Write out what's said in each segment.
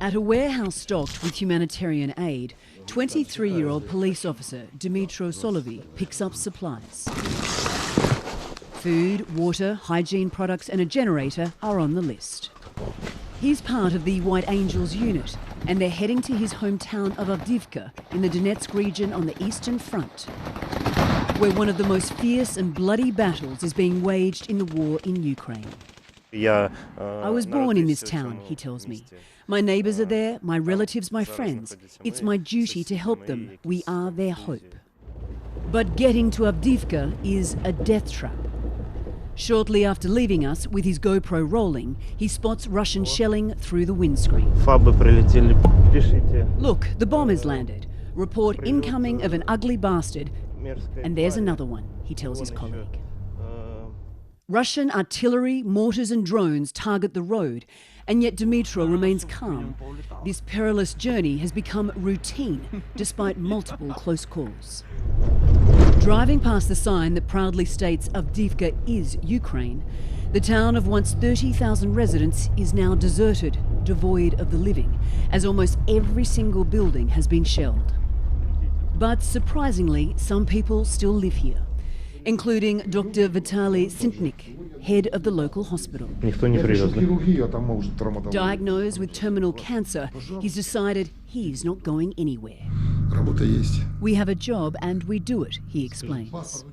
At a warehouse stocked with humanitarian aid, 23-year-old police officer Dimitro Solovi picks up supplies. Food, water, hygiene products and a generator are on the list. He's part of the White Angels unit, and they're heading to his hometown of Avdiivka in the Donetsk region on the Eastern Front, where one of the most fierce and bloody battles is being waged in the war in Ukraine. I was born in this town, he tells me. My neighbours are there, my relatives, my friends. It's my duty to help them. We are their hope. But getting to Avdiivka is a death trap. Shortly after leaving us, with his GoPro rolling, he spots Russian shelling through the windscreen. Look, the bomb has landed. Report incoming of an ugly bastard. And there's another one, he tells his colleague. Russian artillery, mortars and drones target the road, and yet Dimitro remains calm. This perilous journey has become routine, despite multiple close calls. Driving past the sign that proudly states Avdiivka is Ukraine, the town of once 30,000 residents is now deserted, devoid of the living, as almost every single building has been shelled. But surprisingly, some people still live here, including Dr. Vitaly Sintnik, head of the local hospital. Diagnosed with terminal cancer, he's decided he's not going anywhere. We have a job and we do it, he explains.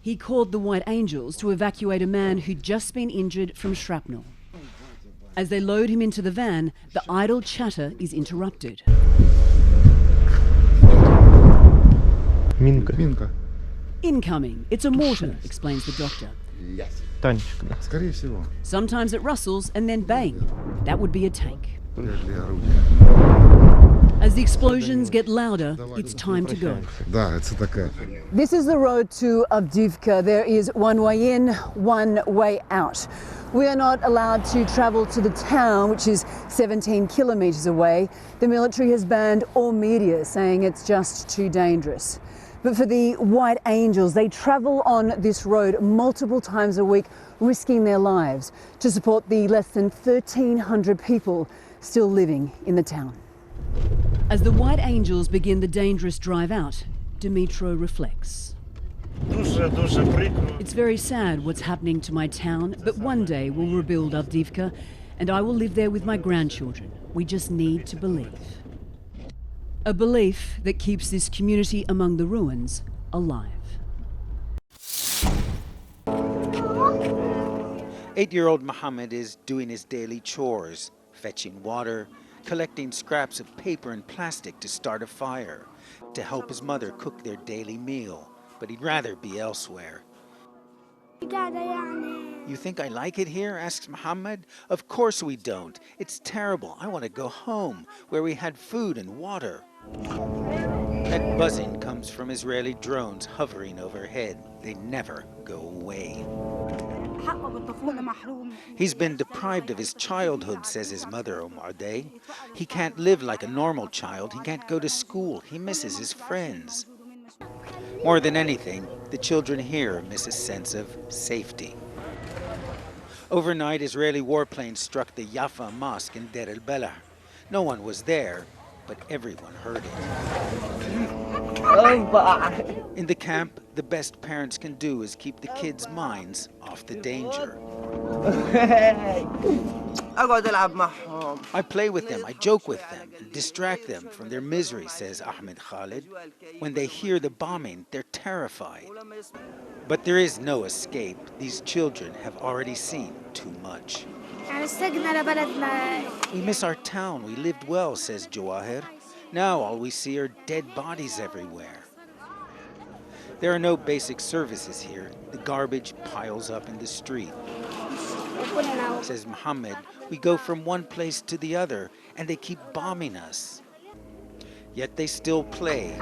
He called the White Angels to evacuate a man who'd just been injured from shrapnel. As they load him into the van, the idle chatter is interrupted. Minka. Incoming. It's a mortar, explains the doctor. Sometimes it rustles and then bang. That would be a tank. As the explosions get louder, it's time to go. This is the road to Avdiivka. There is one way in, one way out. We are not allowed to travel to the town, which is 17 kilometres away. The military has banned all media, saying it's just too dangerous. But for the White Angels, they travel on this road multiple times a week, risking their lives to support the less than 1,300 people still living in the town. As the White Angels begin the dangerous drive out, Dimitro reflects. It's very sad what's happening to my town, but one day we'll rebuild Avdiivka and I will live there with my grandchildren. We just need to believe. A belief that keeps this community among the ruins alive. 8-year-old Mohammed is doing his daily chores, fetching water, collecting scraps of paper and plastic to start a fire, to help his mother cook their daily meal, but he'd rather be elsewhere. You think I like it here? Asks Mohammed. Of course we don't. It's terrible. I want to go home, where we had food and water. That buzzing comes from Israeli drones hovering overhead. They never go away. He's been deprived of his childhood, says his mother, Omar Day. He can't live like a normal child. He can't go to school. He misses his friends. More than anything, the children here miss a sense of safety. Overnight, Israeli warplanes struck the Yafa Mosque in Deir el-Belah. No one was there, but everyone heard it. In the camp, the best parents can do is keep the kids' minds off the danger. I play with them, I joke with them, and distract them from their misery, says Ahmed Khalid. When they hear the bombing, they're terrified. But there is no escape. These children have already seen too much. We miss our town. We lived well, says Jawahir. Now all we see are dead bodies everywhere. There are no basic services here. The garbage piles up in the street. Says Mohammed, we go from one place to the other, and they keep bombing us. Yet they still play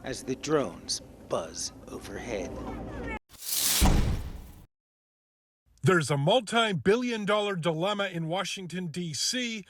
as the drones buzz overhead. There's a multi-billion-dollar dilemma in Washington, D.C.,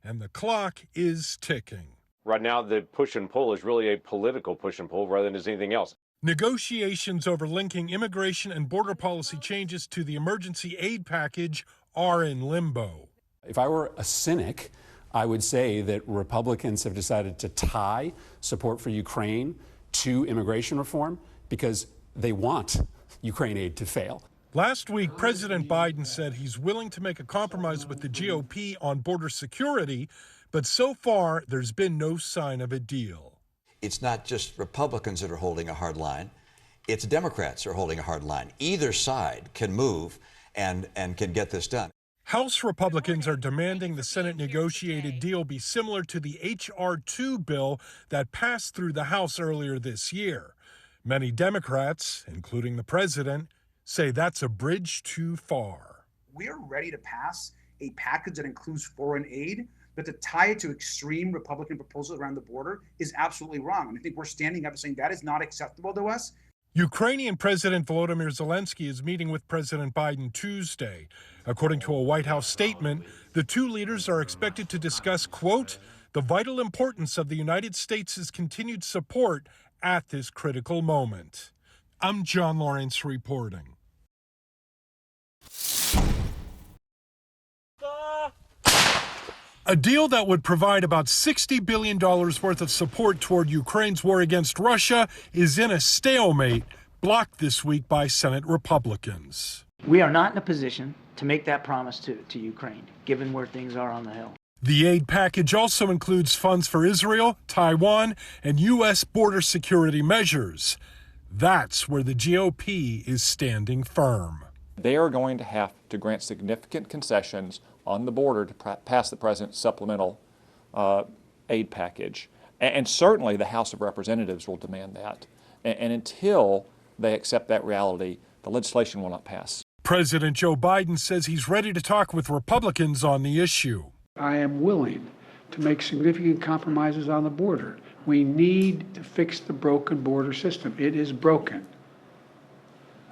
and the clock is ticking. Right now, the push and pull is really a political push and pull rather than anything else. Negotiations over linking immigration and border policy changes to the emergency aid package are in limbo. If I were a cynic, I would say that Republicans have decided to tie support for Ukraine to immigration reform because they want Ukraine aid to fail. Last week, President Biden said he's willing to make a compromise with the GOP on border security, but so far there's been no sign of a deal. It's not just Republicans that are holding a hard line, it's Democrats who are holding a hard line. Either side can move and can get this done. House Republicans are demanding the Senate negotiated deal be similar to the H.R. 2 bill that passed through the House earlier this year. Many Democrats, including the president, say that's a bridge too far. We're ready to pass a package that includes foreign aid, but to tie it to extreme Republican proposals around the border is absolutely wrong. And I think we're standing up and saying that is not acceptable to us. Ukrainian President Volodymyr Zelensky is meeting with President Biden Tuesday. According to a White House statement, the two leaders are expected to discuss, quote, the vital importance of the United States' continued support at this critical moment. I'm John Lawrence reporting. A deal that would provide about $60 billion worth of support toward Ukraine's war against Russia is in a stalemate, blocked this week by Senate Republicans. We are not in a position to make that promise to Ukraine, given where things are on the Hill. The aid package also includes funds for Israel, Taiwan, and U.S. border security measures. That's where the GOP is standing firm. They are going to have to grant significant concessions on the border to pass the president's supplemental aid package. And certainly the House of Representatives will demand that. And until they accept that reality, the legislation will not pass. President Joe Biden says he's ready to talk with Republicans on the issue. I am willing to make significant compromises on the border. We need to fix the broken border system. It is broken.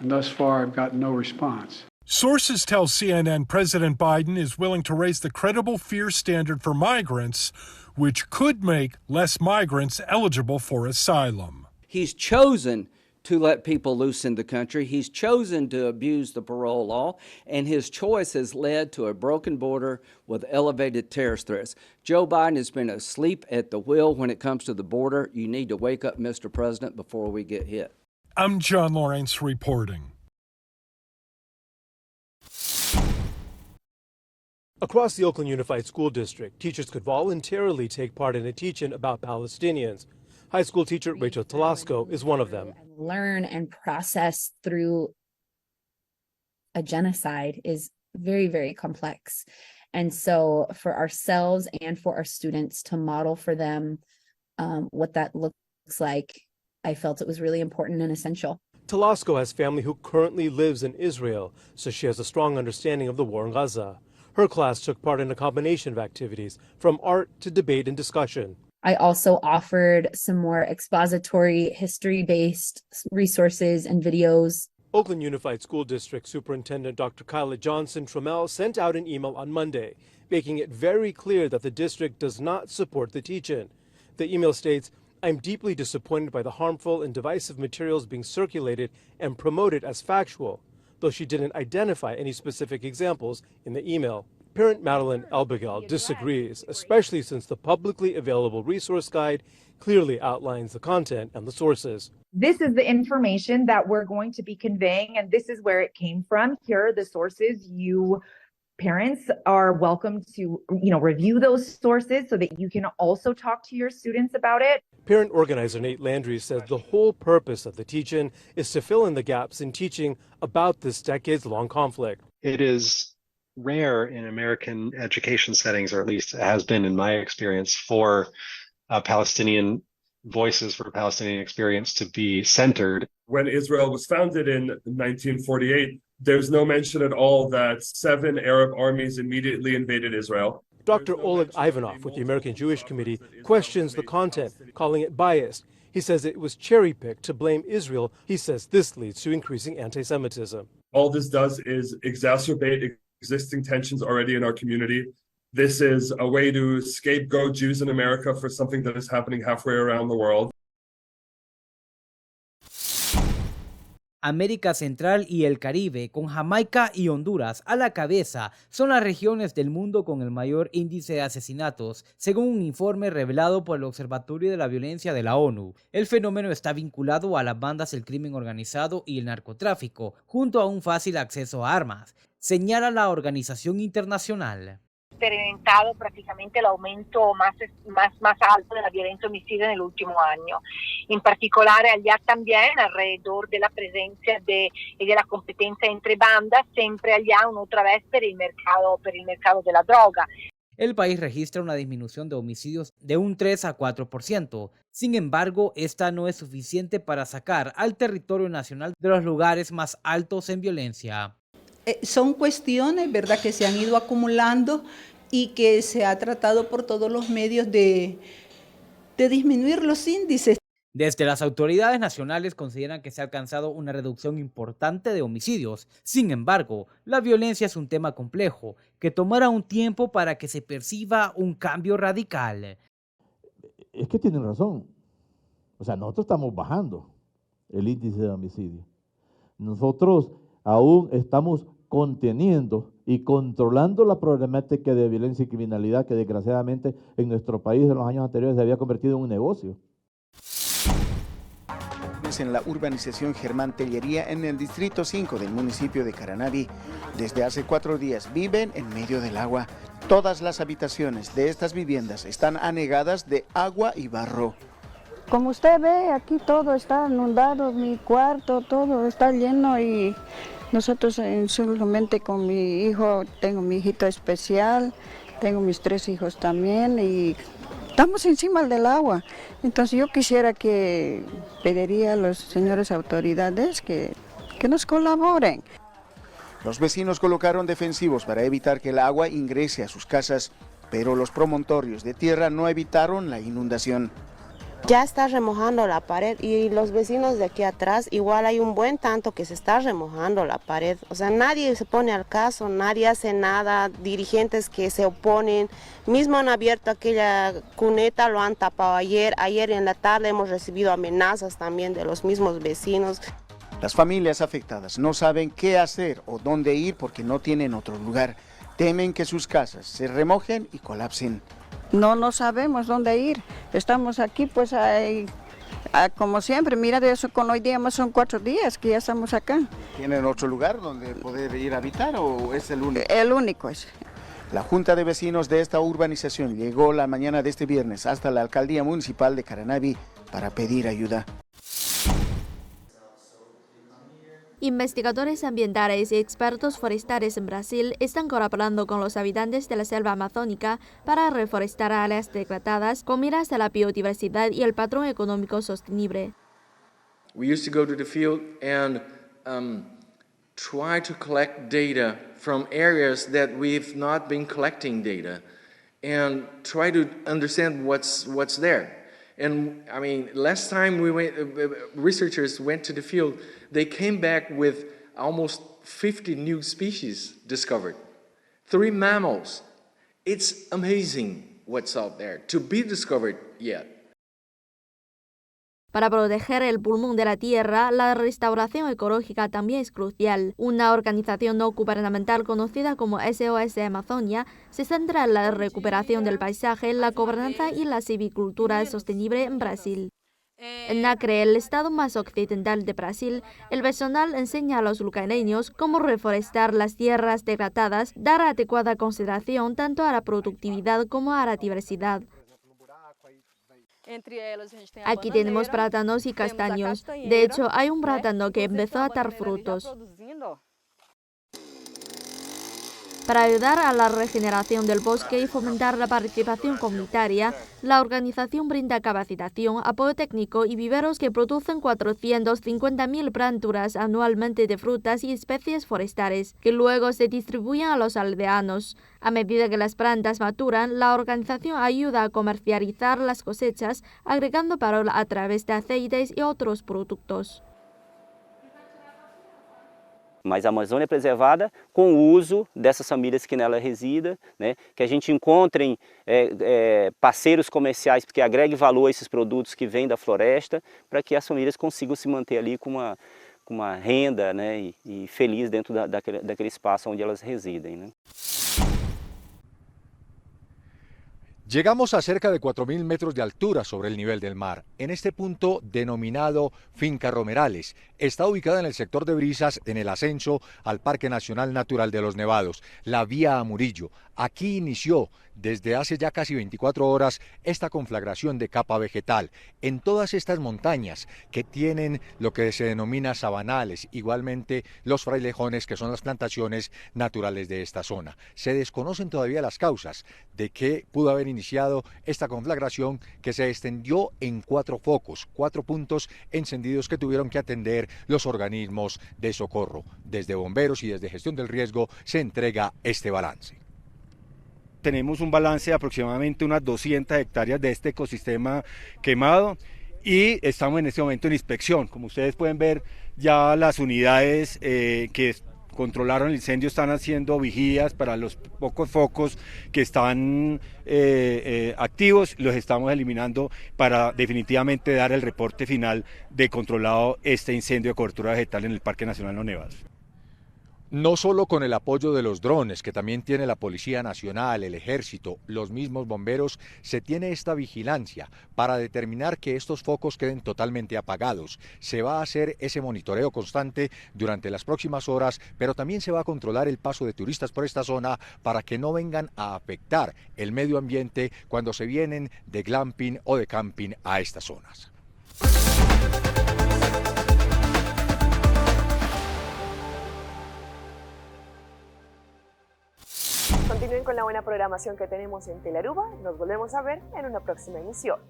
And thus far, I've gotten no response. Sources tell CNN President Biden is willing to raise the credible fear standard for migrants, which could make less migrants eligible for asylum. He's chosen to let people loose in the country. He's chosen to abuse the parole law, and his choice has led to a broken border with elevated terrorist threats. Joe Biden has been asleep at the wheel when it comes to the border. You need to wake up, Mr. President, before we get hit. I'm John Lawrence reporting. Across the Oakland Unified School District, teachers could voluntarily take part in a teach-in about Palestinians. High school teacher Rachel Talasco is one of them. Learn and process through a genocide is very, very complex. And so for ourselves and for our students to model for them what that looks like, I felt it was really important and essential. Talasco has family who currently lives in Israel, so she has a strong understanding of the war in Gaza. Her class took part in a combination of activities, from art to debate and discussion. I also offered some more expository, history-based resources and videos. Oakland Unified School District Superintendent Dr. Kyla Johnson-Trammell sent out an email on Monday, making it very clear that the district does not support the teach-in. The email states, "I'm deeply disappointed by the harmful and divisive materials being circulated and promoted as factual," though she didn't identify any specific examples in the email. Parent Madeline Elbigel disagrees, especially since the publicly available resource guide clearly outlines the content and the sources. This is the information that we're going to be conveying, and this is where it came from. Here are the sources. You parents are welcome to, review those sources so that you can also talk to your students about it. Parent organizer Nate Landry says the whole purpose of the teach-in is to fill in the gaps in teaching about this decades-long conflict. It is rare in American education settings, or at least it has been in my experience, for Palestinian voices, for Palestinian experience to be centered. When Israel was founded in 1948, there's no mention at all that 7 Arab armies immediately invaded Israel. Dr. Oleg Ivanov with the American Jewish Committee questions the content, calling it biased. He says it was cherry-picked to blame Israel. He says this leads to increasing anti-Semitism. All this does is exacerbate existing tensions already in our community. This is a way to scapegoat Jews in America for something that is happening halfway around the world. América Central y el Caribe, con Jamaica y Honduras a la cabeza, son las regiones del mundo con el mayor índice de asesinatos, según un informe revelado por el Observatorio de la Violencia de la ONU. El fenómeno está vinculado a las bandas del crimen organizado y el narcotráfico, junto a un fácil acceso a armas, señala la organización internacional. Experimentado prácticamente el aumento más alto de la violencia homicida en el último año. En particular, allá también, alrededor de la presencia y de la competencia entre bandas, siempre allá otra vez por el mercado de la droga. El país registra una disminución de homicidios de un 3 a 4%. Sin embargo, esta no es suficiente para sacar al territorio nacional de los lugares más altos en violencia. Son cuestiones, ¿verdad?, que se han ido acumulando y que se ha tratado por todos los medios de disminuir los índices. Desde las autoridades nacionales consideran que se ha alcanzado una reducción importante de homicidios. Sin embargo, la violencia es un tema complejo que tomará un tiempo para que se perciba un cambio radical. Es que tienen razón. O sea, nosotros estamos bajando el índice de homicidio. Nosotros aún estamos conteniendo y controlando la problemática de violencia y criminalidad que desgraciadamente en nuestro país en los años anteriores se había convertido en un negocio. En la urbanización Germán Tellería, en el distrito 5 del municipio de Caranavi, desde hace 4 días viven en medio del agua. Todas las habitaciones de estas viviendas están anegadas de agua y barro. Como usted ve, aquí todo está inundado, mi cuarto, todo está lleno y nosotros solamente con mi hijo, tengo mi hijito especial, tengo mis 3 hijos también y estamos encima del agua. Entonces yo quisiera pediría a las señores autoridades que nos colaboren. Los vecinos colocaron defensivos para evitar que el agua ingrese a sus casas, pero los promontorios de tierra no evitaron la inundación. Ya está remojando la pared y los vecinos de aquí atrás igual hay un buen tanto que se está remojando la pared. O sea, nadie se pone al caso, nadie hace nada, dirigentes que se oponen. Mismo han abierto aquella cuneta, lo han tapado ayer. Ayer en la tarde hemos recibido amenazas también de los mismos vecinos. Las familias afectadas no saben qué hacer o dónde ir porque no tienen otro lugar. Temen que sus casas se remojen y colapsen. No sabemos dónde ir. Estamos aquí, pues, como siempre. Mira, de eso con hoy día más son 4 días que ya estamos acá. ¿Tienen otro lugar donde poder ir a habitar o es el único? El único es. La Junta de Vecinos de esta urbanización llegó la mañana de este viernes hasta la Alcaldía Municipal de Caranavi para pedir ayuda. Investigadores ambientales y expertos forestales en Brasil están colaborando con los habitantes de la selva amazónica para reforestar áreas degradadas con miras a la biodiversidad y el patrón económico sostenible. We used to go to the field and try to collect data from areas that we've not been collecting data and try to understand what's there. And I mean, last time researchers went to the field, they came back with almost 50 new species discovered. 3 mammals. It's amazing what's out there to be discovered yet. Para proteger el pulmón de la tierra, la restauración ecológica también es crucial. Una organización no gubernamental conocida como SOS Amazonia se centra en la recuperación del paisaje, la gobernanza y la silvicultura sostenible en Brasil. En Acre, el estado más occidental de Brasil, el personal enseña a los lugareños cómo reforestar las tierras degradadas, dar adecuada consideración tanto a la productividad como a la diversidad. Aquí tenemos plátanos y castaños. De hecho, hay un plátano que empezó a dar frutos. Para ayudar a la regeneración del bosque y fomentar la participación comunitaria, la organización brinda capacitación, apoyo técnico y viveros que producen 450.000 planturas anualmente de frutas y especies forestales, que luego se distribuyen a los aldeanos. A medida que las plantas maturan, la organización ayuda a comercializar las cosechas, agregando valor a través de aceites y otros productos. Mas a Amazônia é preservada com o uso dessas famílias que nela residam, né? Que a gente encontre parceiros comerciais que agreguem valor a esses produtos que vêm da floresta, para que as famílias consigam se manter ali com uma renda, né, e feliz dentro daquele espaço onde elas residem, né? Llegamos a cerca de 4.000 metros de altura sobre el nivel del mar. En este punto, denominado Finca Romerales, está ubicada en el sector de Brisas, en el ascenso al Parque Nacional Natural de los Nevados, la Vía a Murillo. Aquí inició, desde hace ya casi 24 horas, esta conflagración de capa vegetal. En todas estas montañas que tienen lo que se denomina sabanales, igualmente los frailejones, que son las plantaciones naturales de esta zona. Se desconocen todavía las causas de que pudo haber iniciado esta conflagración, que se extendió en 4 focos, 4 puntos encendidos que tuvieron que atender los organismos de socorro. Desde bomberos y desde gestión del riesgo se entrega este balance. Tenemos un balance de aproximadamente unas 200 hectáreas de este ecosistema quemado y estamos en este momento en inspección. Como ustedes pueden ver, ya las unidades que controlaron el incendio están haciendo vigías para los pocos focos que están activos, los estamos eliminando para definitivamente dar el reporte final de controlado este incendio de cobertura vegetal en el Parque Nacional Los Nevados. No solo con el apoyo de los drones, que también tiene la Policía Nacional, el Ejército, los mismos bomberos, se tiene esta vigilancia para determinar que estos focos queden totalmente apagados. Se va a hacer ese monitoreo constante durante las próximas horas, pero también se va a controlar el paso de turistas por esta zona para que no vengan a afectar el medio ambiente cuando se vienen de glamping o de camping a estas zonas. Continúen con la buena programación que tenemos en Telearuba. Nos volvemos a ver en una próxima emisión.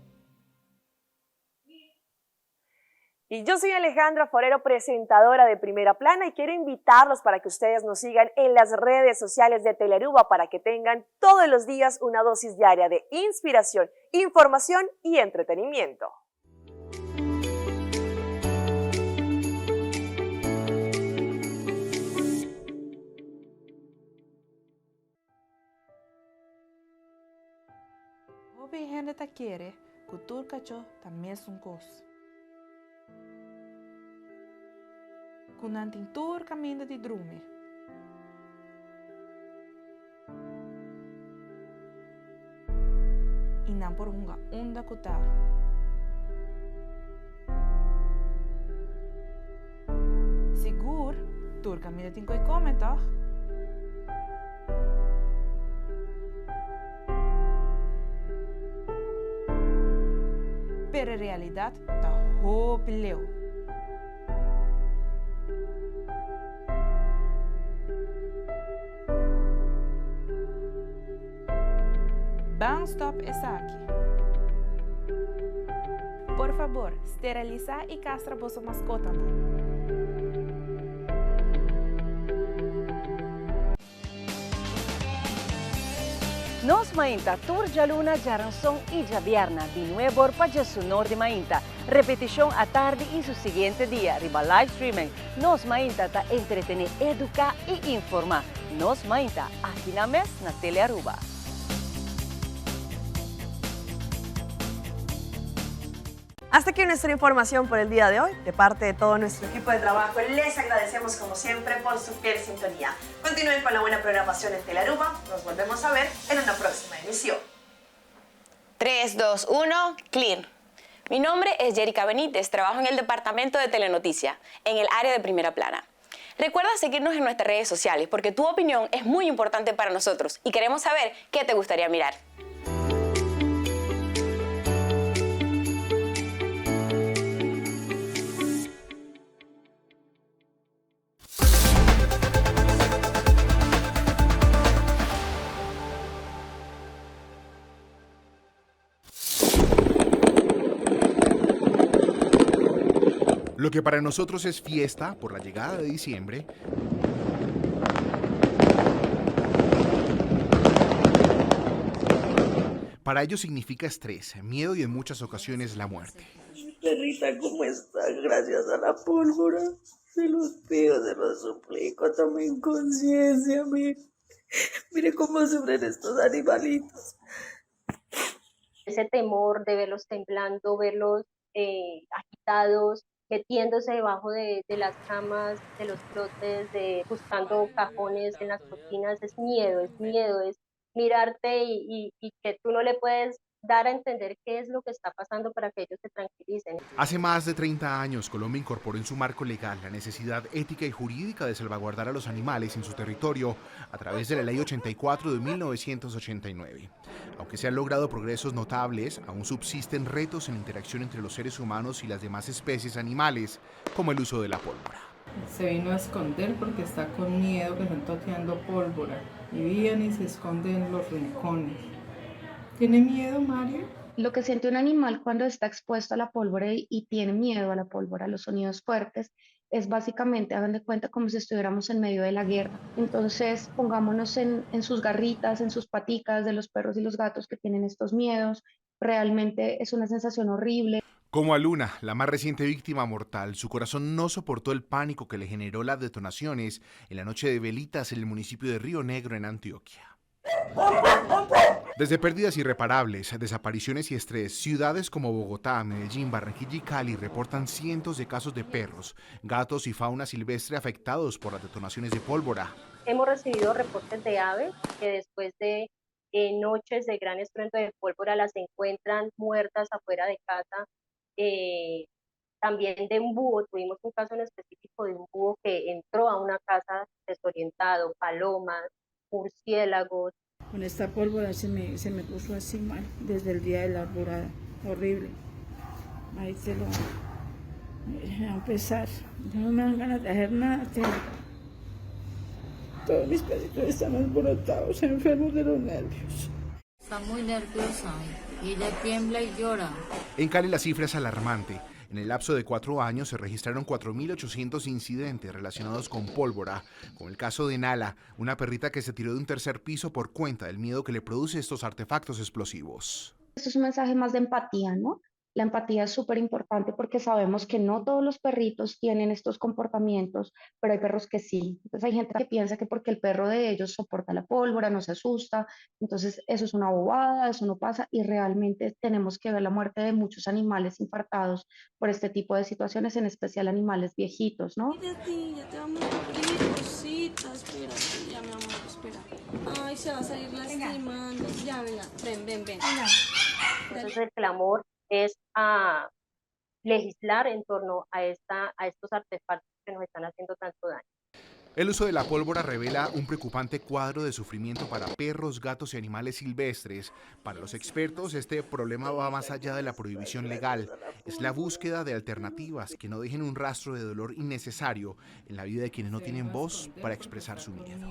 Y yo soy Alejandra Forero, presentadora de Primera Plana, y quiero invitarlos para que ustedes nos sigan en las redes sociales de Telearuba para que tengan todos los días una dosis diaria de inspiración, información y entretenimiento. Gente te quiere, cultura cacho también es un cos. Con antintur camino de drume. Y nan por unga onda kuta. Sigur, tur camino tinko y cometa. Pero en realidad está hopeleo. Banstop es aquí. Por favor, esteriliza y castra vuestra mascota. Nos mainta Turja Luna, Jaranson y Javierna, de nuevo para su norte mainta. Repetición a tarde y su siguiente día, riba live streaming. Nos mainta ta entretener, educar y informar. Nos mainta aquí na mes na Telearuba. Hasta aquí nuestra información por el día de hoy. De parte de todo nuestro equipo de trabajo, les agradecemos como siempre por su fiel sintonía. Continúen con la buena programación en Telearuba. Nos volvemos a ver en una próxima emisión. 3, 2, 1, clear. Mi nombre es Jerica Benítez, trabajo en el departamento de Telenoticia, en el área de Primera Plana. Recuerda seguirnos en nuestras redes sociales porque tu opinión es muy importante para nosotros y queremos saber qué te gustaría mirar. Lo que para nosotros es fiesta por la llegada de diciembre, para ellos significa estrés, miedo y en muchas ocasiones la muerte. Perrita, ¿cómo está? Gracias a la pólvora. Se los pido, se los suplico, tomen conciencia, mire cómo sufren estos animalitos. Ese temor de verlos temblando, verlos agitados, metiéndose debajo de las camas, de los closets, buscando cajones en las cocinas. Es miedo, es mirarte y que tú no le puedes dar a entender qué es lo que está pasando para que ellos se tranquilicen. Hace más de 30 años, Colombia incorporó en su marco legal la necesidad ética y jurídica de salvaguardar a los animales en su territorio a través de la Ley 84 de 1989. Aunque se han logrado progresos notables, aún subsisten retos en la interacción entre los seres humanos y las demás especies animales, como el uso de la pólvora. Se vino a esconder porque está con miedo que están toteando pólvora y viene y se esconde en los rincones. ¿Tiene miedo, Mario? Lo que siente un animal cuando está expuesto a la pólvora y tiene miedo a la pólvora, a los sonidos fuertes, es básicamente, hagan de cuenta, como si estuviéramos en medio de la guerra. Entonces, pongámonos en sus garritas, en sus paticas de los perros y los gatos que tienen estos miedos. Realmente es una sensación horrible. Como a Luna, la más reciente víctima mortal, su corazón no soportó el pánico que le generó las detonaciones en la noche de velitas en el municipio de Río Negro, en Antioquia. Desde pérdidas irreparables, desapariciones y estrés, ciudades como Bogotá, Medellín, Barranquilla y Cali reportan cientos de casos de perros, gatos y fauna silvestre afectados por las detonaciones de pólvora. Hemos recibido reportes de aves que después de noches de gran estruendo de pólvora las encuentran muertas afuera de casa. También de un búho, tuvimos un caso en específico de un búho que entró a una casa desorientado, palomas, murciélagos. Con esta pólvora se me puso así mal, desde el día de la arborada, horrible. Ahí te lo voy a empezar. No me dan ganas de hacer nada. Todos mis peditos están alborotados, enfermos de los nervios. Está muy nerviosa y ella tiembla y llora. En Cali la cifra es alarmante. En el lapso de 4 años se registraron 4.800 incidentes relacionados con pólvora, como el caso de Nala, una perrita que se tiró de un tercer piso por cuenta del miedo que le produce estos artefactos explosivos. Esto es un mensaje más de empatía, ¿no? La empatía es súper importante porque sabemos que no todos los perritos tienen estos comportamientos, pero hay perros que sí. Entonces hay gente que piensa que porque el perro de ellos soporta la pólvora, no se asusta, entonces eso es una bobada, eso no pasa y realmente tenemos que ver la muerte de muchos animales infartados por este tipo de situaciones, en especial animales viejitos, ¿no? Ya te vamos a morir, cosita, espérate, ya mi amor, espera. Ay, se va a salir lastimando, ya, venga, ven. Entonces el clamor es a legislar en torno a estos artefactos que nos están haciendo tanto daño. El uso de la pólvora revela un preocupante cuadro de sufrimiento para perros, gatos y animales silvestres. Para los expertos, este problema va más allá de la prohibición legal. Es la búsqueda de alternativas que no dejen un rastro de dolor innecesario en la vida de quienes no tienen voz para expresar su miedo.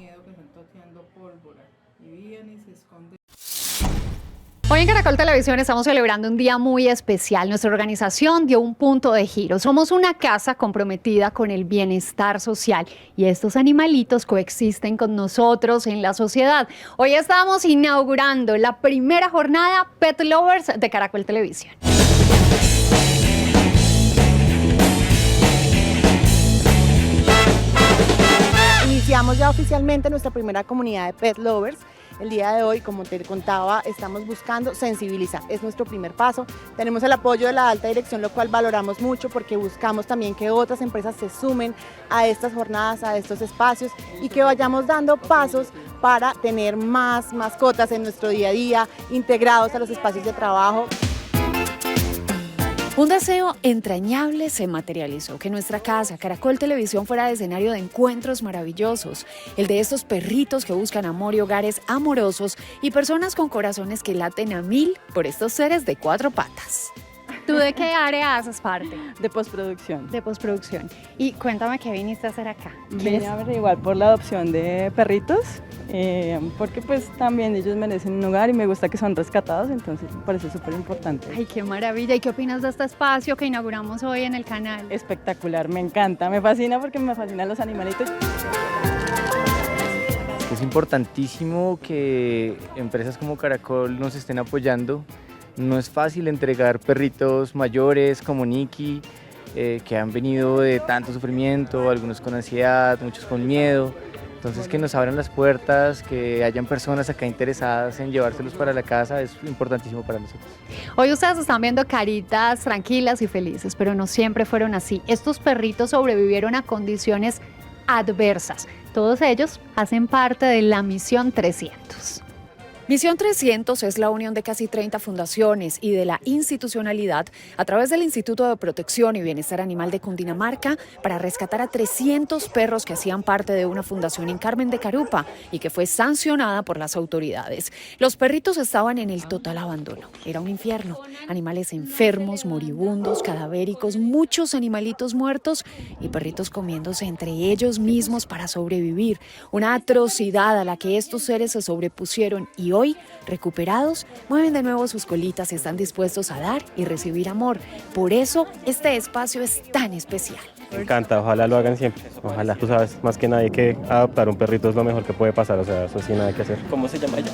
Hoy en Caracol Televisión estamos celebrando un día muy especial. Nuestra organización dio un punto de giro. Somos una casa comprometida con el bienestar social y estos animalitos coexisten con nosotros en la sociedad. Hoy estamos inaugurando la primera jornada Pet Lovers de Caracol Televisión. Iniciamos ya oficialmente nuestra primera comunidad de Pet Lovers. El día de hoy, como te contaba, estamos buscando sensibilizar. Es nuestro primer paso. Tenemos el apoyo de la alta dirección, lo cual valoramos mucho porque buscamos también que otras empresas se sumen a estas jornadas, a estos espacios y que vayamos dando pasos para tener más mascotas en nuestro día a día, integrados a los espacios de trabajo. Un deseo entrañable se materializó, que nuestra casa, Caracol Televisión, fuera escenario de encuentros maravillosos, el de estos perritos que buscan amor y hogares amorosos y personas con corazones que laten a 1000 por estos seres de 4 patas. ¿Tú de qué área haces parte? De postproducción. De postproducción. Y cuéntame qué viniste a hacer acá. Vine a averiguar por la adopción de perritos, porque pues también ellos merecen un hogar y me gusta que son rescatados, entonces me parece súper importante. Ay, qué maravilla. ¿Y qué opinas de este espacio que inauguramos hoy en el canal? Espectacular, me encanta, me fascina porque me fascinan los animalitos. Es importantísimo que empresas como Caracol nos estén apoyando. No es fácil entregar perritos mayores como Nikki, que han venido de tanto sufrimiento, algunos con ansiedad, muchos con miedo. Entonces que nos abran las puertas, que hayan personas acá interesadas en llevárselos para la casa es importantísimo para nosotros. Hoy ustedes están viendo caritas tranquilas y felices, pero no siempre fueron así. Estos perritos sobrevivieron a condiciones adversas. Todos ellos hacen parte de la Misión 300. Misión 300 es la unión de casi 30 fundaciones y de la institucionalidad a través del Instituto de Protección y Bienestar Animal de Cundinamarca para rescatar a 300 perros que hacían parte de una fundación en Carmen de Carupa y que fue sancionada por las autoridades. Los perritos estaban en el total abandono. Era un infierno. Animales enfermos, moribundos, cadavéricos, muchos animalitos muertos y perritos comiéndose entre ellos mismos para sobrevivir. Una atrocidad a la que estos seres se sobrepusieron y hoy, recuperados, mueven de nuevo sus colitas y están dispuestos a dar y recibir amor. Por eso, este espacio es tan especial. Me encanta, ojalá lo hagan siempre, ojalá. Tú sabes más que nadie que adoptar un perrito es lo mejor que puede pasar, o sea, eso sí nada que hacer. ¿Cómo se llama ella?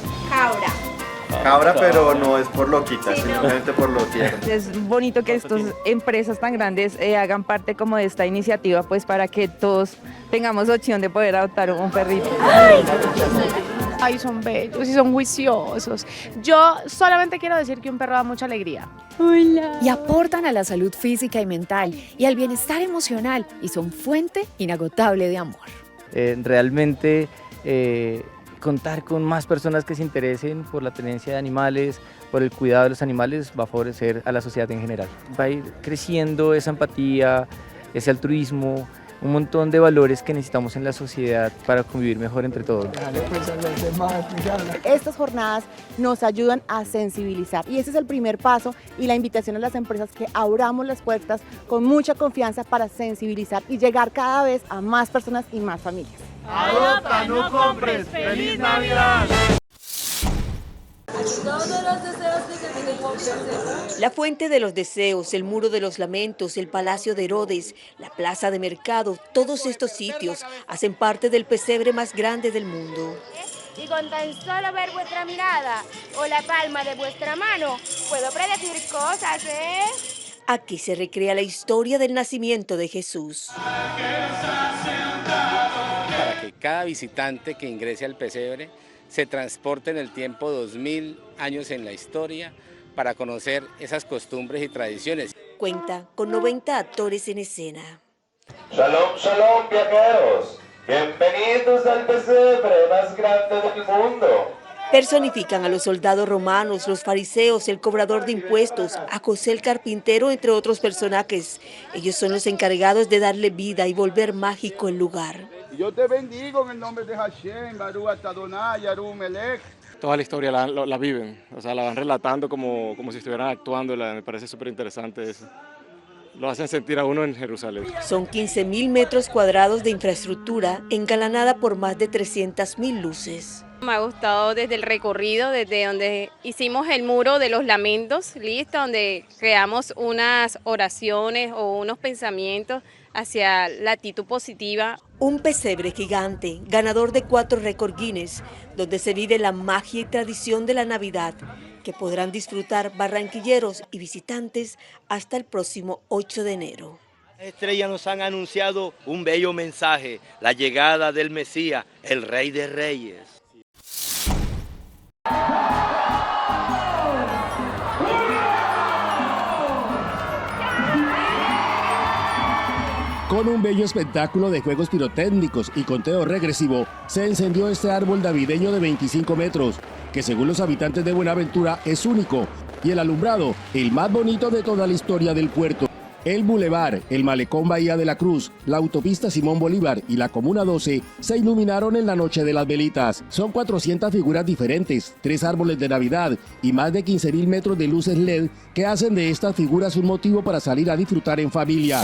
Cabra, pero no es por loquita, simplemente por lo tierno. Es bonito que estas empresas tan grandes hagan parte como de esta iniciativa, pues para que todos tengamos opción de poder adoptar un perrito. Ay, son bellos y son juiciosos. Yo solamente quiero decir que un perro da mucha alegría. Hola. Y aportan a la salud física y mental y al bienestar emocional y son fuente inagotable de amor. Realmente contar con más personas que se interesen por la tenencia de animales, por el cuidado de los animales, va a favorecer a la sociedad en general. Va a ir creciendo esa empatía, ese altruismo, un montón de valores que necesitamos en la sociedad para convivir mejor entre todos. Estas jornadas nos ayudan a sensibilizar y ese es el primer paso y la invitación a las empresas que abramos las puertas con mucha confianza para sensibilizar y llegar cada vez a más personas y más familias. Adopta, no compres. ¡Feliz Navidad! La Fuente de los Deseos, el Muro de los Lamentos, el Palacio de Herodes, la Plaza de Mercado, todos estos sitios hacen parte del pesebre más grande del mundo. Y con tan solo ver vuestra mirada o la palma de vuestra mano, puedo predecir cosas, ¿eh? Aquí se recrea la historia del nacimiento de Jesús. Para que cada visitante que ingrese al pesebre se transporte en el tiempo 2000 años en la historia para conocer esas costumbres y tradiciones. Cuenta con 90 actores en escena. Shalom, shalom, viajeros. Bienvenidos al pesebre más grande del mundo. Personifican a los soldados romanos, los fariseos, el cobrador de impuestos, a José el carpintero, entre otros personajes. Ellos son los encargados de darle vida y volver mágico el lugar. Yo te bendigo en el nombre de Hashem, Baruch Adonai, Yaru Melech. Toda la historia la viven, o sea, la van relatando como si estuvieran actuando, me parece súper interesante eso. Lo hacen sentir a uno en Jerusalén. Son 15.000 metros cuadrados de infraestructura engalanada por más de 300.000 luces. Me ha gustado desde el recorrido, desde donde hicimos el muro de los lamentos, listo, donde creamos unas oraciones o unos pensamientos hacia la actitud positiva. Un pesebre gigante, ganador de 4 récord Guinness, donde se vive la magia y tradición de la Navidad, que podrán disfrutar barranquilleros y visitantes hasta el próximo 8 de enero. Las estrellas nos han anunciado un bello mensaje, la llegada del Mesías, el Rey de Reyes. Con un bello espectáculo de juegos pirotécnicos y conteo regresivo, se encendió este árbol navideño de 25 metros, que según los habitantes de Buenaventura es único, y el alumbrado, el más bonito de toda la historia del puerto. El Boulevard, el Malecón Bahía de la Cruz, la autopista Simón Bolívar y la Comuna 12 se iluminaron en la noche de las velitas. Son 400 figuras diferentes, 3 árboles de Navidad y más de 15.000 metros de luces LED que hacen de estas figuras un motivo para salir a disfrutar en familia.